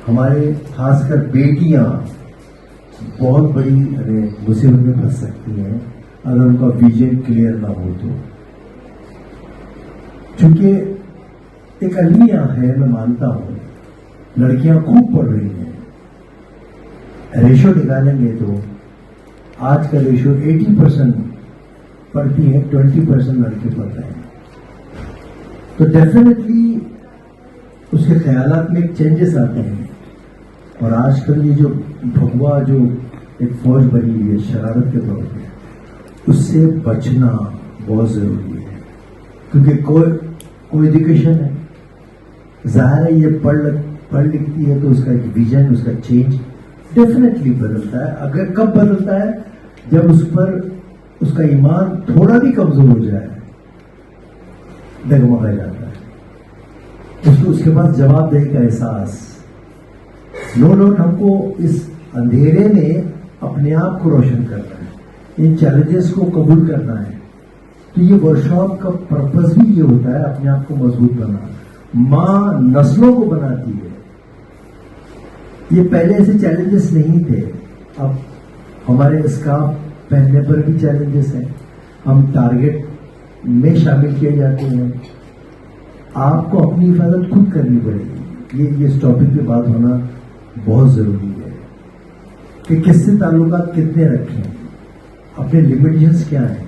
हमारे खासकर बेटियां बहुत बड़ी मुसीबत में फंस सकती हैं अगर उनका विजन क्लियर ना हो तो। क्योंकि एक अलमिया है, मैं मानता हूं, लड़कियां खूब पढ़ रही हैं। रेशो निकालेंगे तो आज का रेशो 80% पढ़ती है, 20% लड़के पढ़ रहे हैं। तो डेफिनेटली उसके ख्यालात में एक चेंजेस आते हैं। और आजकल ये जो भगवा जो एक फौज बनी हुई है शरारत के तौर पे, उससे बचना बहुत जरूरी है। क्योंकि कोई एजुकेशन है, जाहिर है ये पढ़ लिखती है तो उसका एक विजन, उसका चेंज डेफिनेटली बदलता है। अगर कब बदलता है? जब उस पर उसका ईमान थोड़ा भी कमजोर हो जाए, डगमगा जाता है। उसके पास जवाबदेही का एहसास। नो डाउट हमको इस अंधेरे में अपने आप को रोशन करना है, इन चैलेंजेस को कबूल करना है। तो ये वर्कशॉप का पर्पस भी ये होता है, अपने आप को मजबूत बनाना। मां नस्लों को बनाती है। ये पहले ऐसे चैलेंजेस नहीं थे। अब हमारे स्कार्फ पहनने पर भी चैलेंजेस हैं, हम टारगेट में शामिल किए जाते हैं। आपको अपनी हिफाजत खुद करनी पड़ेगी। ये इस टॉपिक पे बात होना बहुत जरूरी है कि किससे ताल्लुकात कितने रखें, अपने लिमिटेशंस क्या हैं।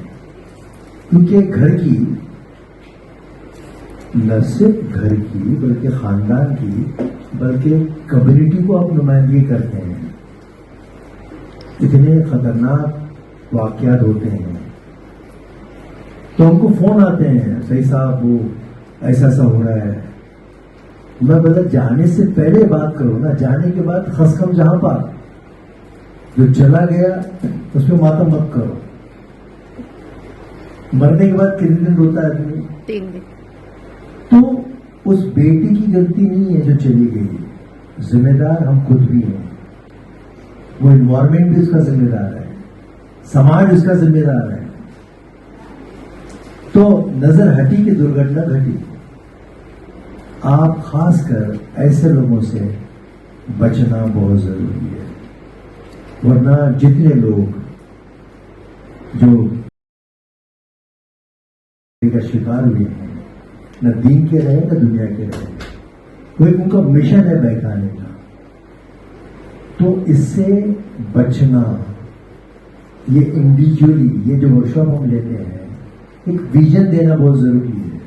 क्योंकि घर की, न सिर्फ घर की बल्कि खानदान की, बल्कि कम्युनिटी को आप नुमाइंदगी करते हैं। इतने खतरनाक वाकयात होते हैं तो हमको फोन आते हैं, सही साहब वो ऐसा ऐसा हो रहा है। मैं बोला जाने से पहले बात करो ना, जाने के बाद खसखम जहां पर जो चला गया उस पर मातम मत करो। मरने के बाद कितने दिन रोता है आदमी? 3 दिन। तो उस बेटी की गलती नहीं है जो चली गई, जिम्मेदार हम खुद भी हैं। वो इन्वायरमेंट भी उसका जिम्मेदार है, समाज उसका जिम्मेदार है। तो नजर हटी कि दुर्घटना घटी। आप खासकर ऐसे लोगों से बचना बहुत जरूरी है, वरना जितने लोग जो का शिकार हुए हैं, न दीन के रहे न दुनिया के रहे, वो एक उनका मिशन है बहकाने का। तो इससे बचना, ये इंडिविजुअली, ये जो वर्कशॉप हम लेते हैं, एक विजन देना बहुत जरूरी है।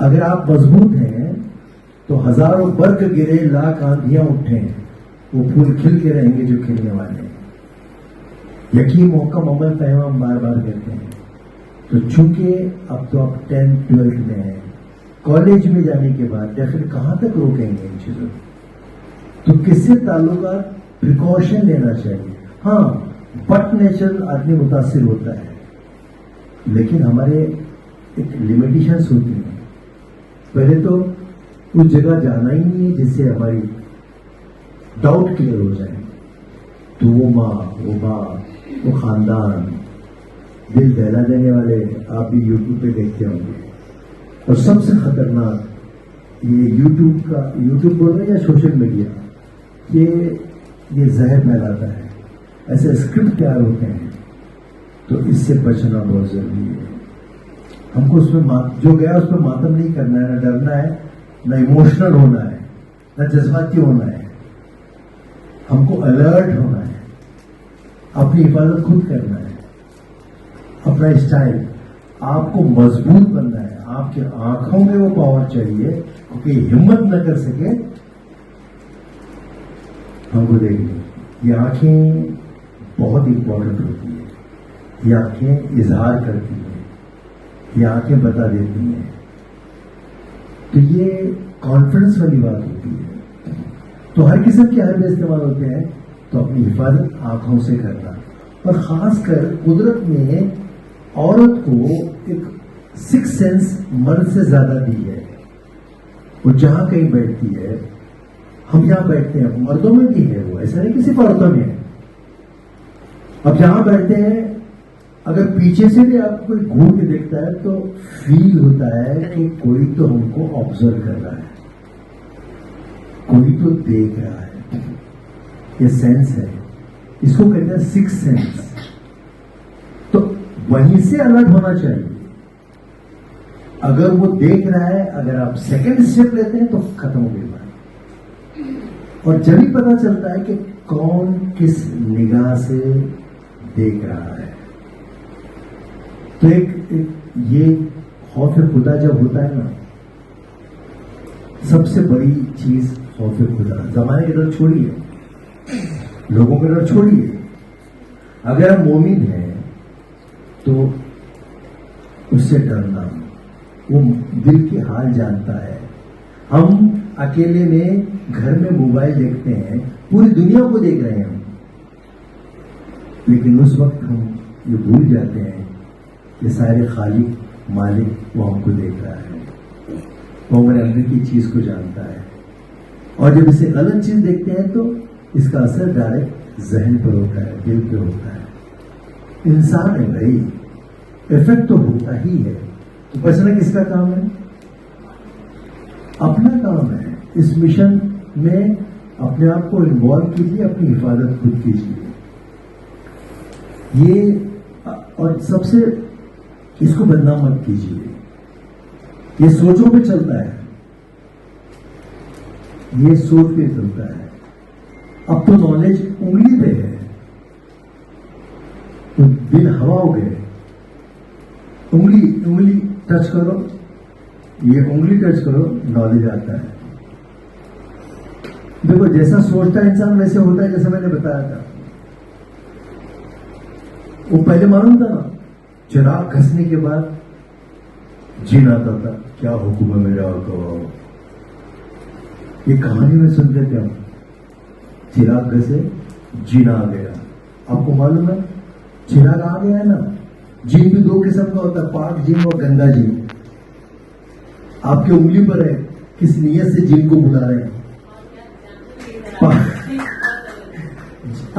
अगर आप मजबूत हैं तो हजारों बर्फ गिरे, लाख आंधियां उठे, वो फूल खिल के रहेंगे जो खिलने वाले हैं। यकीन मौका अमल फहमा हम बार बार कहते हैं। तो चूंकि अब तो आप 10th 12th में हैं, कॉलेज में जाने के बाद या फिर कहां तक रोकेंगे इन चीजों? तो किससे ताल्लुकात प्रिकॉशन लेना चाहिए। हाँ, बट नेचुरल आदमी मुतासिर होता है, लेकिन हमारे एक लिमिटेशंस होती हैं। पहले तो उस जगह जाना ही नहीं है जिससे हमारी डाउट क्लियर हो जाए। तो वो माँ, वो बाप, वो खानदान, दिल दहला देने वाले आप भी यूट्यूब पे देखते होंगे। और सबसे खतरनाक ये यूट्यूब बोल रहे हैं या सोशल मीडिया, ये जहर फैलाता है। ऐसे स्क्रिप्ट तैयार होते हैं, तो इससे बचना बहुत जरूरी है। हमको उसमें जो गया उस पर मातम नहीं करना है, ना डरना है, ना इमोशनल होना है, ना जज्बाती होना है। हमको अलर्ट होना है, अपनी हिफाजत खुद करना है, अपना स्टाइल, आपको मजबूत बनना है। आपकी आंखों में वो पावर चाहिए, क्योंकि हिम्मत न कर सके हमको देखिए। ये आंखें बहुत इंपॉर्टेंट होती है। ये आंखें इजहार करती हैं, ये आंखें बता देती हैं। तो ये कॉन्फिडेंस वाली बात होती है। तो हर किस्म के हर में इस्तेमाल होते हैं। तो अपनी हिफाजत आंखों से करना, और खासकर कुदरत ने औरत को एक 6th सेंस मर्द से ज्यादा दी है। वो जहां कहीं बैठती है, हम जहां बैठते हैं, मर्दों में भी है वो, ऐसा नहीं कि सिर्फ औरतों में है। अब जहां बैठते हैं, अगर पीछे से भी आपको कोई घूम के देखता है तो फील होता है कि कोई तो हमको ऑब्जर्व कर रहा है। कोई तो देख रहा है, ये सेंस है, इसको कहते हैं सिक्स सेंस। तो वहीं से अलर्ट होना चाहिए। अगर वो देख रहा है, अगर आप सेकंड स्टेप लेते हैं तो खत्म हो गई बात। और जब ही पता चलता है कि कौन किस निगाह से देख रहा है, तो एक ये खौफ खुदा जब होता है ना, सबसे बड़ी चीज खौफ खुदा। जमाने के डर छोड़िए, लोगों के डर छोड़िए। अगर हम मोमिन हैं तो उससे डरना, वो दिल के हाल जानता है। हम अकेले में घर में मोबाइल देखते हैं, पूरी दुनिया को देख रहे हैं हम, लेकिन उस वक्त हम ये भूल जाते हैं कि सारे खालिक मालिक वो हमको देख रहा है, वो हमारे अंदर की चीज को जानता है। और जब इसे गलत चीज देखते हैं तो इसका असर डायरेक्ट जहन पर होता है, दिल पे होता है। इंसान है भाई, इफेक्ट तो होता ही है। तो बचना किसका काम है? अपना काम है। इस मिशन में अपने आप को इन्वॉल्व कीजिए, अपनी हिफाजत खुद कीजिए। ये और सबसे इसको बदनाम मत कीजिए। ये सोचों पे चलता है, ये सोच पे चलता है। अब तो नॉलेज उंगली पे है, तो दिन हवा हो गए। उंगली टच करो, ये उंगली टच करो, नॉलेज आता है। देखो जैसा सोचता है इंसान वैसे होता है, जैसे मैंने बताया था। वो पहले मालूम था ना, चिराग घसने के बाद जिन आता था, क्या हुक्म है मेरा को। ये कहानी में सुनते थे हम, चिराग घसे जिन आ गया। आपको मालूम है चिराग आ गया है ना। जिन भी दो किस्म का होता है, पाक जिन और गंदा जिन। आपकी उंगली पर है किस नीयत से जिन को बुला रहे हैं।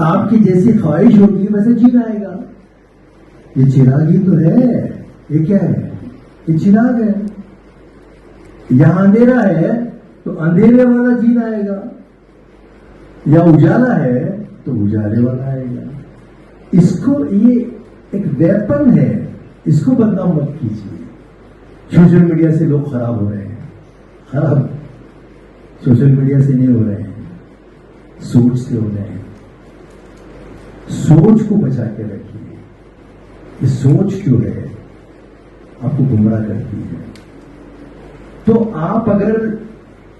आपकी जैसी ख्वाहिश होगी वैसे जिन आएगा। ये चिराग ही तो है। ये क्या है? ये चिराग है। यहां अंधेरा है तो अंधेरे वाला जिन आएगा, या उजाला है तो उजाले वाला आएगा। इसको ये एक वेपन है, इसको बदनाम मत कीजिए। सोशल मीडिया से लोग खराब हो रहे हैं। खराब सोशल मीडिया से नहीं हो रहे हैं, सोच से हो रहे हैं। सोच को बचा के रखिए। ये सोच जो है आपको गुमराह करती है। तो आप अगर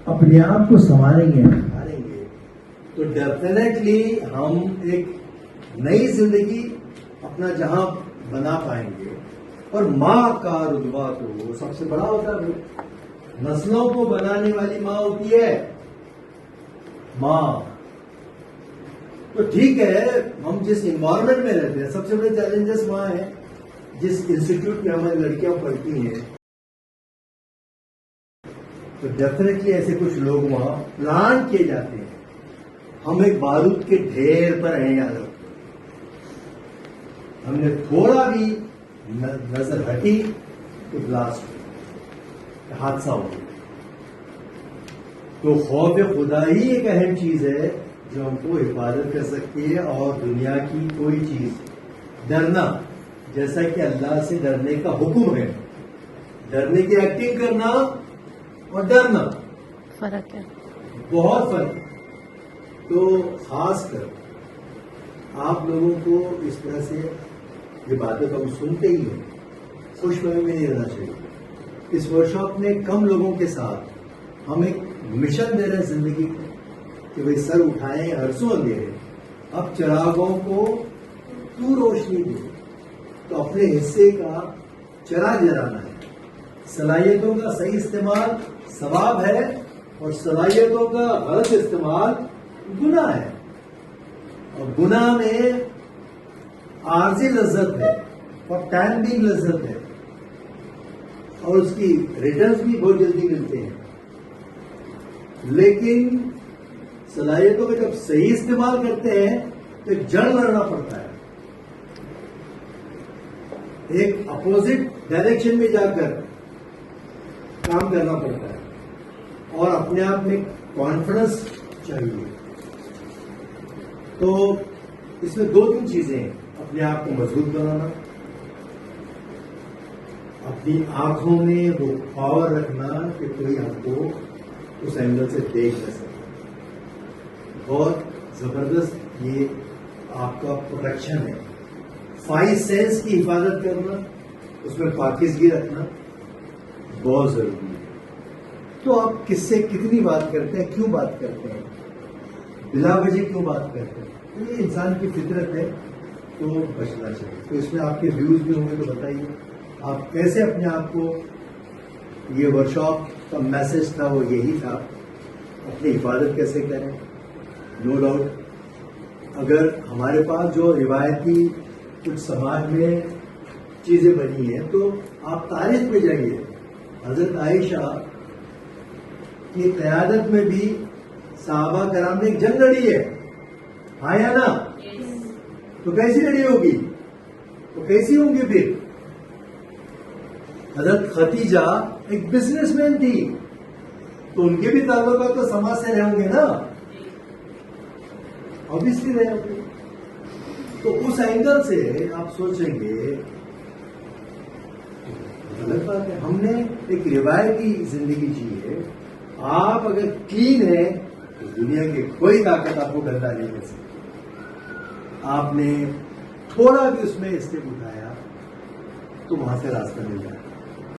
अपने आप को संभालेंगे तो डेफिनेटली हम एक नई जिंदगी अपना जहां बना पाएंगे। और माँ का रुतबा तो सबसे बड़ा होता है। नस्लों को बनाने वाली माँ होती है माँ। तो ठीक है, हम जिस इन्वायरमेंट में रहते हैं, सबसे बड़े चैलेंजेस वहां है। जिस इंस्टीट्यूट में हमारी लड़कियां पढ़ती हैं, तो डेफिनेटली ऐसे कुछ लोग वहां प्लान किए जाते हैं। हम एक बारूद के ढेर पर हैं यार। हमने थोड़ा भी नजर हटी तो ब्लास्ट हो, हादसा हो गया। तो खौफ खुदा ही एक अहम चीज है जो हमको हिफाजत कर सकती है। और दुनिया की कोई चीज, डरना, जैसा कि अल्लाह से डरने का हुक्म है, डरने की एक्टिंग करना और डरना फर्क है, बहुत फर्क। तो खासकर आप लोगों को इस तरह से ये बातें तो हम सुनते ही हैं, खुशफहमी में नहीं रहना चाहिए। इस वर्कशॉप में कम लोगों के साथ हम एक मिशन दे रहे हैं जिंदगी को कि भाई सर उठाएं, हरसों अंधेरे। अब चिरागों को तू रोशनी दे, तो अपने हिस्से का चिराग जलाना है। सलाहियतों का सही इस्तेमाल सवाब है, और सलाहियतों का गलत इस्तेमाल गुनाह है। और गुनाह में आर्जी लज्जत है और टाइम भी लज्जत है, और उसकी रिटर्न्स भी बहुत जल्दी मिलते हैं। लेकिन सलाहियतों का जब सही इस्तेमाल करते हैं तो एक जड़ लड़ना पड़ता है, एक अपोजिट डायरेक्शन में जाकर काम करना पड़ता है, और अपने आप में कॉन्फिडेंस चाहिए। तो इसमें 2-3 चीजें हैं। अपने आप को मजबूत बनाना, अपनी आंखों में वो पावर रखना कि कोई आपको उस एंगल से देख न सके। बहुत जबरदस्त ये आपका प्रोटेक्शन है। 5 सेंस की हिफाजत करना, उसमें पाकिज़गी रखना बहुत जरूरी है। तो आप किससे कितनी बात करते हैं, क्यों बात करते हैं, बिला वजह क्यों बात करते हैं, तो ये इंसान की फितरत है, तो बचना चाहिए। तो इसमें आपके व्यूज भी होंगे तो बताइए आप कैसे अपने आप को, ये वर्कशॉप का मैसेज था वो यही था, अपनी हिफाजत कैसे करें। नो डाउट अगर हमारे पास जो रिवायती कुछ समाज में चीजें बनी हैं तो आप तारीख में जाइए। हजरत आयशा की क़यादत में भी सहाबा कराम ने एक जंग लड़ी है, हाँ या ना? तो कैसी लड़ी होगी, तो कैसी होंगी फिर? हजरत खतीजा एक बिजनेसमैन थी, तो उनके भी ताल्लुकात तो समाज से रहे होंगे ना, ऑब्वियसली रहे होंगे। तो उस एंगल से आप सोचेंगे गलत बात है। हमने एक रिवायती जिंदगी जी है। आप अगर क्लीन है तो दुनिया की कोई ताकत आपको गंदा नहीं कर सकती। आपने थोड़ा भी उसमें स्टेप उठाया तो वहां से रास्ता मिल जाए।